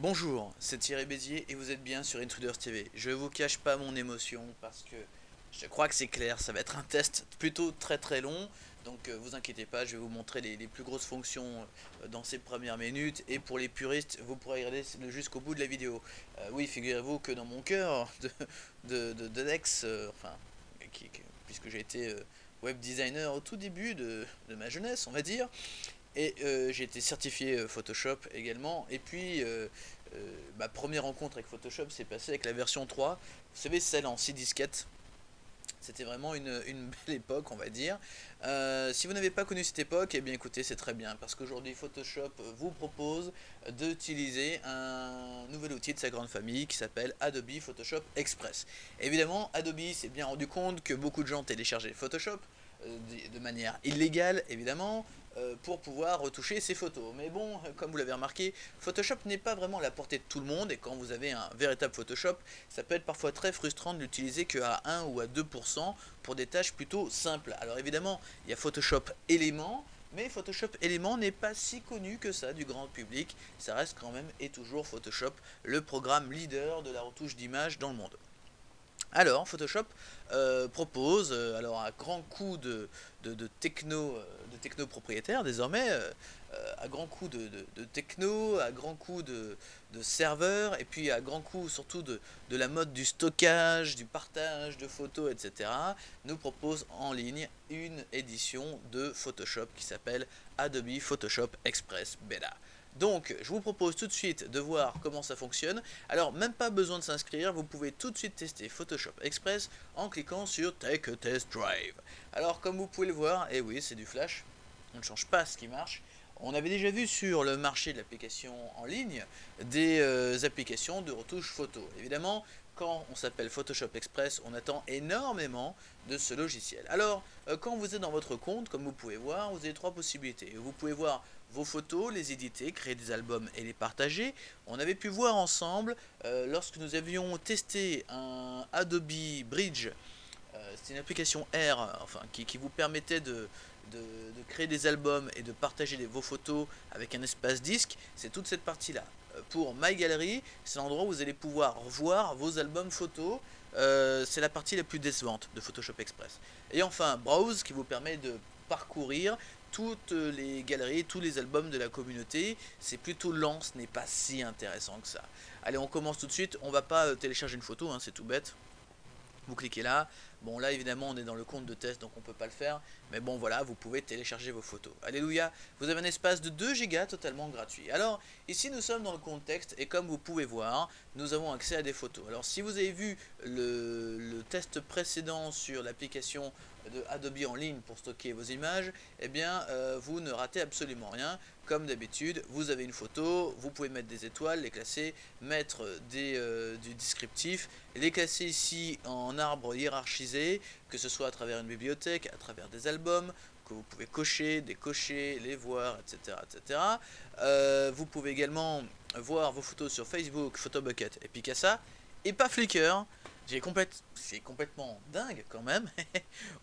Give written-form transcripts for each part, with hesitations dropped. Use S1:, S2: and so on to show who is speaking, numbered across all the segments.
S1: Bonjour, c'est Thierry Bézier et vous êtes bien sur Intruders TV. Je vous cache pas mon émotion parce que je crois que c'est clair, ça va être un test plutôt très long. Donc vous inquiétez pas, je vais vous montrer les plus grosses fonctions dans ces premières minutes. Et pour les puristes, vous pourrez regarder jusqu'au bout de la vidéo. Oui, figurez-vous que dans mon cœur de Dex, puisque j'ai été web designer au tout début de ma jeunesse, on va dire. Et j'ai été certifié Photoshop également. Et puis, ma première rencontre avec Photoshop s'est passée avec la version 3. Vous savez, celle en 6 disquettes. C'était vraiment une belle époque, on va dire. Si vous n'avez pas connu cette époque, eh bien écoutez, c'est très bien. Parce qu'aujourd'hui, Photoshop vous propose d'utiliser un nouvel outil de sa grande famille qui s'appelle Adobe Photoshop Express. Évidemment, Adobe s'est bien rendu compte que beaucoup de gens téléchargeaient Photoshop de manière illégale, évidemment, pour pouvoir retoucher ses photos. Mais bon, comme vous l'avez remarqué, Photoshop n'est pas vraiment à la portée de tout le monde, et quand vous avez un véritable Photoshop, ça peut être parfois très frustrant de l'utiliser qu'à 1 ou à 2% pour des tâches plutôt simples. Alors évidemment, il y a Photoshop Element, mais Photoshop Element n'est pas si connu que ça du grand public. Ça reste quand même et toujours Photoshop, le programme leader de la retouche d'image dans le monde. Alors, Photoshop propose, alors à grand coup de techno propriétaire désormais, à grand coup de techno, à grand coup de serveurs, et puis à grand coup surtout de la mode du stockage, du partage de photos, etc., nous propose en ligne une édition de Photoshop qui s'appelle Adobe Photoshop Express Beta. Donc, je vous propose tout de suite de voir comment ça fonctionne. Alors, même pas besoin de s'inscrire, vous pouvez tout de suite tester Photoshop Express en cliquant sur Take a Test Drive. Alors, comme vous pouvez le voir, et oui, c'est du flash, on ne change pas ce qui marche. On avait déjà vu sur le marché de l'application en ligne des applications de retouche photo. Évidemment, quand on s'appelle Photoshop Express, on attend énormément de ce logiciel. Alors, quand vous êtes dans votre compte, comme vous pouvez voir, vous avez trois possibilités. Vous pouvez voir vos photos, les éditer, créer des albums et les partager. On avait pu voir ensemble, lorsque nous avions testé un Adobe Bridge, c'est une application R, enfin, qui vous permettait de créer des albums et de partager vos photos avec un espace disque. C'est toute cette partie-là. Pour My Gallery, c'est l'endroit où vous allez pouvoir voir vos albums photos. C'est la partie la plus décevante de Photoshop Express. Et enfin, Browse, qui vous permet de parcourir toutes les galeries, tous les albums de la communauté. C'est plutôt lent, ce n'est pas si intéressant que ça. Allez, on commence tout de suite. On va pas télécharger une photo, hein, c'est tout bête. Vous cliquez là. Bon, là évidemment on est dans le compte de test donc on peut pas le faire, mais bon voilà, vous pouvez télécharger vos photos. Alléluia, vous avez un espace de 2 Go totalement gratuit. Alors ici nous sommes dans le contexte et comme vous pouvez voir, nous avons accès à des photos. Alors si vous avez vu le test précédent sur l'application de Adobe en ligne pour stocker vos images, eh bien vous ne ratez absolument rien. Comme d'habitude, vous avez une photo, vous pouvez mettre des étoiles, les classer, mettre du descriptif, les classer ici en arbre hiérarchisé, que ce soit à travers une bibliothèque, à travers des albums, que vous pouvez cocher, décocher, les voir, etc. etc. Vous pouvez également voir vos photos sur Facebook, Photobucket et Picasa, et pas Flickr. C'est complètement dingue quand même.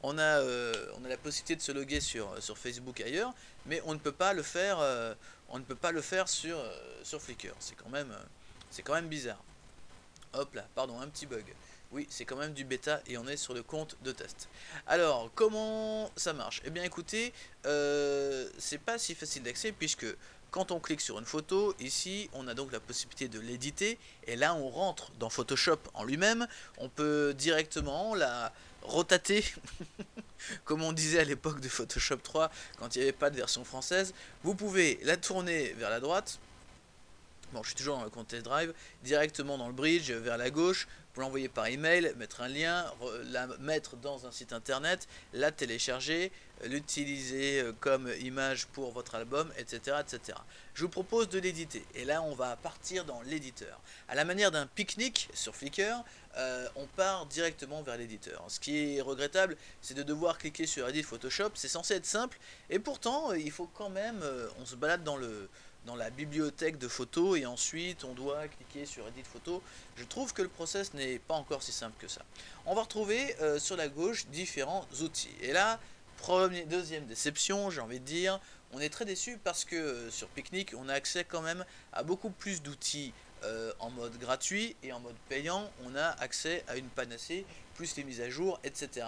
S1: On a la possibilité de se loguer sur Facebook ailleurs, mais on ne peut pas le faire, sur Flickr. C'est quand même bizarre. Hop là, pardon, un petit bug. Oui, c'est quand même du bêta et on est sur le compte de test. Alors, comment ça marche? Eh bien écoutez, c'est pas si facile d'accès puisque quand on clique sur une photo, ici, on a donc la possibilité de l'éditer. Et là, on rentre dans Photoshop en lui-même. On peut directement la rotater, comme on disait à l'époque de Photoshop 3, quand il n'y avait pas de version française. Vous pouvez la tourner vers la droite. Bon, je suis toujours dans le compte Test Drive, directement dans le bridge, vers la gauche, pour l'envoyer par email, mettre un lien, la mettre dans un site internet, la télécharger, l'utiliser comme image pour votre album, etc., etc. Je vous propose de l'éditer, et là on va partir dans l'éditeur. À la manière d'un pique-nique sur Flickr, on part directement vers l'éditeur. Ce qui est regrettable, c'est de devoir cliquer sur Edit Photoshop, c'est censé être simple, et pourtant il faut quand même, on se balade dans la bibliothèque de photos et ensuite on doit cliquer sur Edit Photo. Je trouve que le process n'est pas encore si simple que ça. On va retrouver sur la gauche différents outils. Et là, deuxième déception, j'ai envie de dire, on est très déçu parce que sur Picnic, on a accès quand même à beaucoup plus d'outils en mode gratuit et en mode payant, on a accès à une panacée, plus les mises à jour, etc.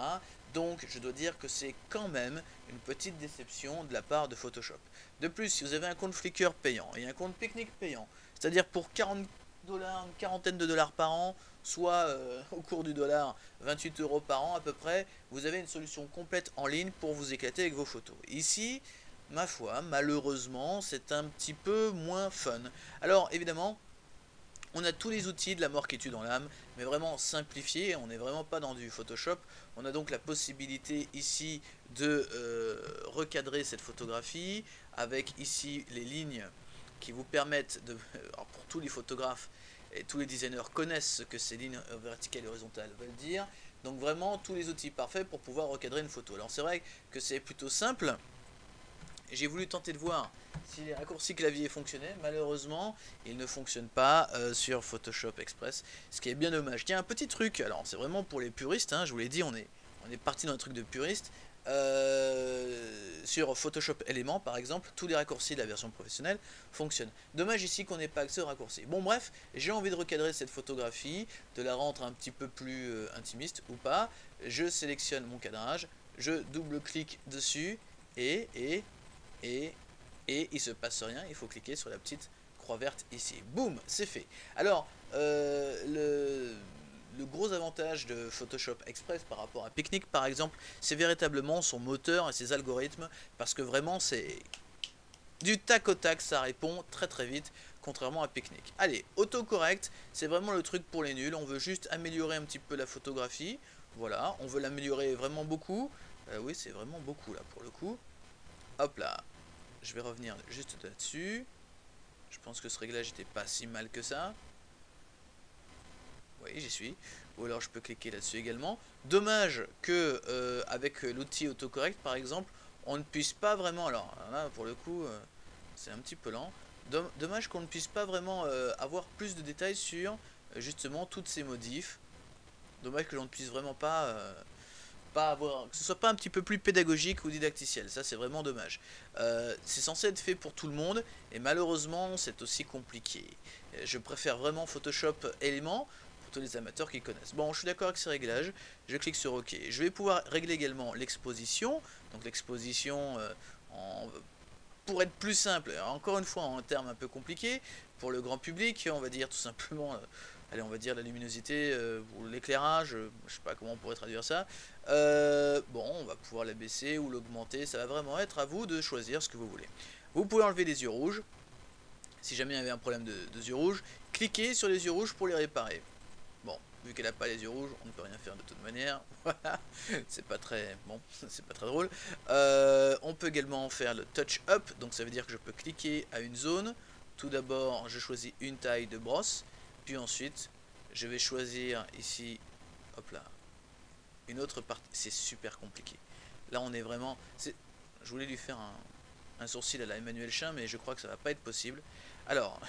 S1: Donc je dois dire que c'est quand même une petite déception de la part de Photoshop. De plus, si vous avez un compte Flickr payant et un compte Picnic payant, c'est-à-dire pour 40 dollars, une quarantaine de dollars par an, soit au cours du dollar 28 euros par an à peu près, vous avez une solution complète en ligne pour vous éclater avec vos photos. Ici, ma foi, malheureusement, c'est un petit peu moins fun. Alors évidemment, on a tous les outils de la mort qui tue dans l'âme, mais vraiment simplifiés, on n'est vraiment pas dans du Photoshop. On a donc la possibilité ici de recadrer cette photographie, avec ici les lignes qui vous permettent de... Alors pour tous les photographes et tous les designers connaissent ce que ces lignes verticales et horizontales veulent dire. Donc vraiment tous les outils parfaits pour pouvoir recadrer une photo. Alors c'est vrai que c'est plutôt simple. J'ai voulu tenter de voir si les raccourcis clavier fonctionnaient. Malheureusement, ils ne fonctionnent pas sur Photoshop Express, ce qui est bien dommage. Il y a un petit truc, alors c'est vraiment pour les puristes, hein, je vous l'ai dit, on est parti dans un truc de puriste. Sur Photoshop Element par exemple, tous les raccourcis de la version professionnelle fonctionnent. Dommage ici qu'on n'ait pas accès aux raccourcis. Bon bref, j'ai envie de recadrer cette photographie, de la rendre un petit peu plus intimiste ou pas. Je sélectionne mon cadrage, je double-clique dessus et il se passe rien, il faut cliquer sur la petite croix verte ici. Boum, c'est fait. Alors, le gros avantage de Photoshop Express par rapport à Picnic par exemple, c'est véritablement son moteur et ses algorithmes, parce que vraiment c'est du tac au tac, ça répond très très vite, contrairement à Picnic. Allez, autocorrect, c'est vraiment le truc pour les nuls, on veut juste améliorer un petit peu la photographie, voilà, on veut l'améliorer vraiment beaucoup, oui c'est vraiment beaucoup là pour le coup, hop là, je vais revenir juste là-dessus. Je pense que ce réglage n'était pas si mal que ça. Oui, j'y suis. Ou alors je peux cliquer là-dessus également. Dommage que avec l'outil autocorrect par exemple, on ne puisse pas vraiment... Alors là pour le coup, c'est un petit peu lent. Dommage qu'on ne puisse pas vraiment avoir plus de détails sur justement toutes ces modifs. Dommage que l'on ne puisse vraiment pas avoir, que ce soit pas un petit peu plus pédagogique ou didacticiel, ça c'est vraiment dommage. C'est censé être fait pour tout le monde et malheureusement c'est aussi compliqué. Je préfère vraiment Photoshop Element pour tous les amateurs qui connaissent. Bon, je suis d'accord avec ces réglages, je clique sur OK. Je vais pouvoir régler également l'exposition, donc l'exposition pour être plus simple, encore une fois en termes un peu compliqués, pour le grand public, on va dire tout simplement, allez, on va dire la luminosité, ou l'éclairage, je sais pas comment on pourrait traduire ça. Bon, on va pouvoir la baisser ou l'augmenter, ça va vraiment être à vous de choisir ce que vous voulez. Vous pouvez enlever les yeux rouges, si jamais il y avait un problème de yeux rouges, cliquez sur les yeux rouges pour les réparer. Bon, vu qu'elle n'a pas les yeux rouges, on ne peut rien faire de toute manière. Voilà, c'est pas très bon, c'est pas très drôle. On peut également faire le touch up, donc ça veut dire que je peux cliquer à une zone. Tout d'abord, je choisis une taille de brosse, puis ensuite, je vais choisir ici, hop là, une autre partie. C'est super compliqué. Là, on est vraiment. Je voulais lui faire un sourcil à la Emmanuel Chin, mais je crois que ça va pas être possible. Alors,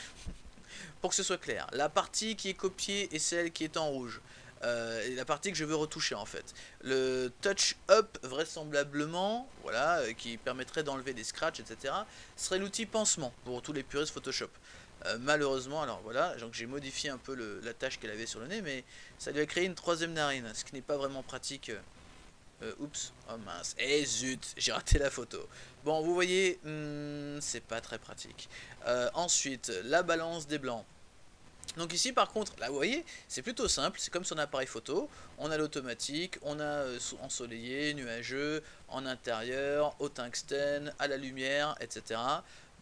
S1: pour que ce soit clair, la partie qui est copiée est celle qui est en rouge. Et la partie que je veux retoucher en fait. Le touch up vraisemblablement, voilà, qui permettrait d'enlever des scratchs, etc., serait l'outil pansement pour tous les puristes Photoshop. Malheureusement, alors voilà, donc j'ai modifié un peu la tâche qu'elle avait sur le nez, mais ça lui a créé une troisième narine, ce qui n'est pas vraiment pratique. Oups, oh mince, et zut, j'ai raté la photo. Bon, vous voyez, c'est pas très pratique. Ensuite, la balance des blancs. Donc ici par contre, là vous voyez, c'est plutôt simple, c'est comme sur un appareil photo, on a l'automatique, on a ensoleillé, nuageux, en intérieur, au tungstène, à la lumière, etc.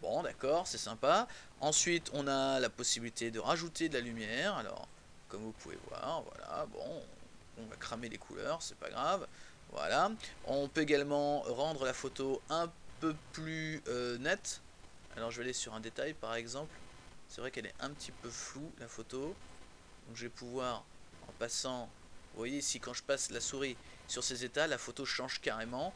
S1: Bon d'accord, c'est sympa. Ensuite on a la possibilité de rajouter de la lumière, alors comme vous pouvez voir, voilà, bon, on va cramer les couleurs, c'est pas grave. Voilà, on peut également rendre la photo un peu plus nette. Alors je vais aller sur un détail par exemple. C'est vrai qu'elle est un petit peu floue la photo. Donc je vais pouvoir, en passant, vous voyez ici quand je passe la souris sur ces états, la photo change carrément.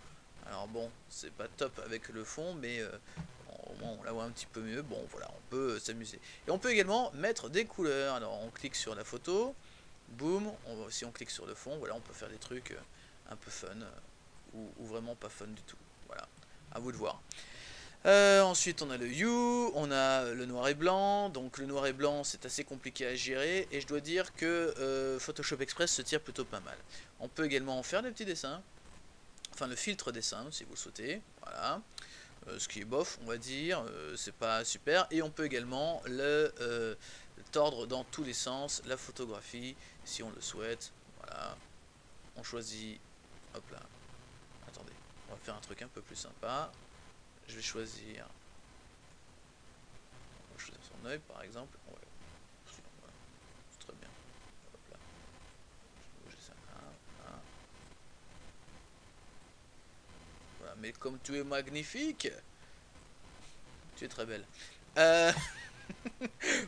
S1: Alors bon, c'est pas top avec le fond, mais au moins on la voit un petit peu mieux. Bon voilà, on peut s'amuser. Et on peut également mettre des couleurs. Alors on clique sur la photo, boum, si on clique sur le fond, voilà, on peut faire des trucs un peu fun ou vraiment pas fun du tout. Voilà, à vous de voir. Ensuite on a le hue, on a le noir et blanc. Donc le noir et blanc c'est assez compliqué à gérer. Et je dois dire que Photoshop Express se tire plutôt pas mal. On peut également en faire des petits dessins. Enfin le filtre dessin si vous le souhaitez. Voilà. Ce qui est bof on va dire. C'est pas super. Et on peut également le tordre dans tous les sens. La photographie si on le souhaite. Voilà. On choisit. Hop là. Attendez. On va faire un truc un peu plus sympa. Je vais choisir. On va choisir son œil par exemple. Ouais. Voilà. C'est très bien. Hop là. Je vais bouger ça. Là. Voilà. Mais comme tu es magnifique, tu es très belle. Euh...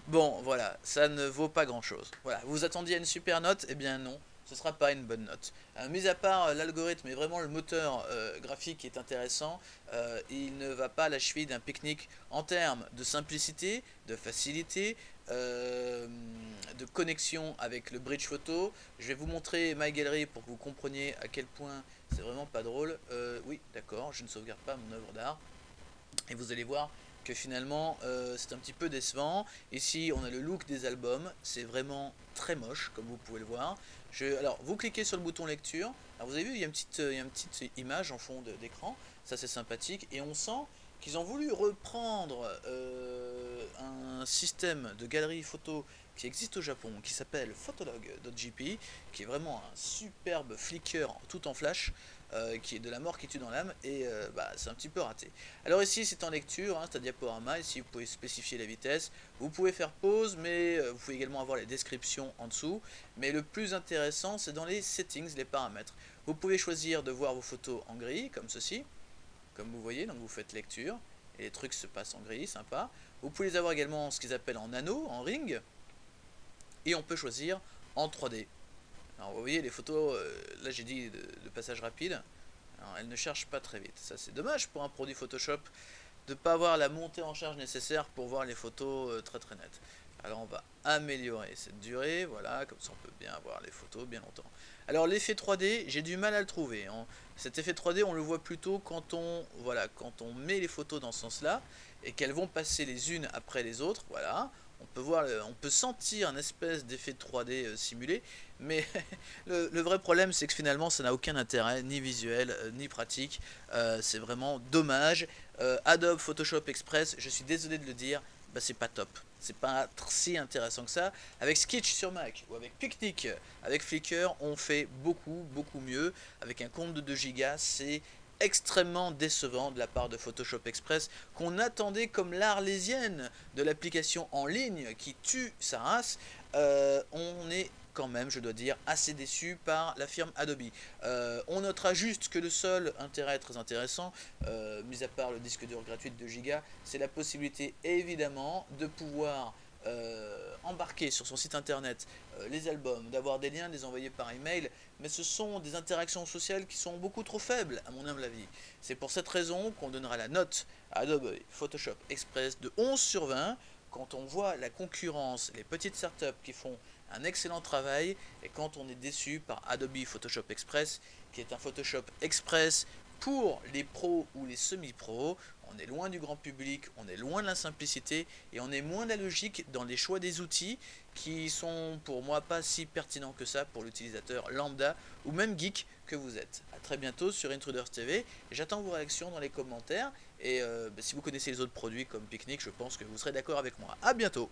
S1: Bon, voilà, ça ne vaut pas grand chose. Voilà, vous attendiez à une super note? Eh bien non, ce sera pas une bonne note. Mis à part l'algorithme et vraiment le moteur graphique qui est intéressant, il ne va pas à la cheville d'un pique-nique en termes de simplicité, de facilité, de connexion avec le bridge photo. Je vais vous montrer My Gallery pour que vous compreniez à quel point c'est vraiment pas drôle. Oui, d'accord, je ne sauvegarde pas mon œuvre d'art. Et vous allez voir que finalement c'est un petit peu décevant. Ici on a le look des albums, c'est vraiment très moche comme vous pouvez le voir. Alors vous cliquez sur le bouton lecture, alors vous avez vu il y a une petite image en fond d'écran, ça c'est sympathique et on sent qu'ils ont voulu reprendre un système de galerie photo qui existe au Japon, qui s'appelle Photolog.jp, qui est vraiment un superbe flicker tout en flash, qui est de la mort qui tue dans l'âme, et bah, c'est un petit peu raté. Alors ici c'est en lecture, hein, c'est un diaporama, ici vous pouvez spécifier la vitesse, vous pouvez faire pause, mais vous pouvez également avoir les descriptions en dessous, mais le plus intéressant c'est dans les settings, les paramètres. Vous pouvez choisir de voir vos photos en gris, comme ceci, comme vous voyez, donc vous faites lecture, et les trucs se passent en gris, sympa. Vous pouvez les avoir également ce qu'ils appellent en anneau, en ring, et on peut choisir en 3D. Alors vous voyez les photos, là j'ai dit de passage rapide, alors, elles ne chargent pas très vite. Ça c'est dommage pour un produit Photoshop de ne pas avoir la montée en charge nécessaire pour voir les photos très très nettes. Alors on va améliorer cette durée, voilà, comme ça on peut bien voir les photos bien longtemps. Alors l'effet 3D, j'ai du mal à le trouver. Hein. Cet effet 3D, on le voit plutôt quand quand on met les photos dans ce sens-là et qu'elles vont passer les unes après les autres, voilà. On peut sentir un espèce d'effet 3D simulé, mais le vrai problème c'est que finalement ça n'a aucun intérêt, ni visuel, ni pratique. C'est vraiment dommage. Adobe Photoshop Express, je suis désolé de le dire, bah, c'est pas top. C'est pas si intéressant que ça. Avec Sketch sur Mac ou avec Picnic, avec Flickr, on fait beaucoup mieux. Avec un compte de 2 Go, c'est extrêmement décevant de la part de Photoshop Express, qu'on attendait comme l'arlésienne de l'application en ligne qui tue sa race. On est quand même, je dois dire, assez déçu par la firme Adobe. On notera juste que le seul intérêt très intéressant, mis à part le disque dur gratuit de 2 Go, c'est la possibilité évidemment de pouvoir embarquer sur son site internet les albums, d'avoir des liens, de les envoyer par email, mais ce sont des interactions sociales qui sont beaucoup trop faibles à mon humble avis. C'est pour cette raison qu'on donnera la note à Adobe Photoshop Express de 11 sur 20 quand on voit la concurrence, les petites startups qui font un excellent travail, et quand on est déçu par Adobe Photoshop Express, qui est un Photoshop Express pour les pros ou les semi-pros. On est loin du grand public, on est loin de la simplicité, et on est moins de la logique dans les choix des outils qui sont pour moi pas si pertinents que ça pour l'utilisateur lambda ou même geek que vous êtes. A très bientôt sur Intruders TV, j'attends vos réactions dans les commentaires, et si vous connaissez les autres produits comme Picnic, je pense que vous serez d'accord avec moi. A bientôt.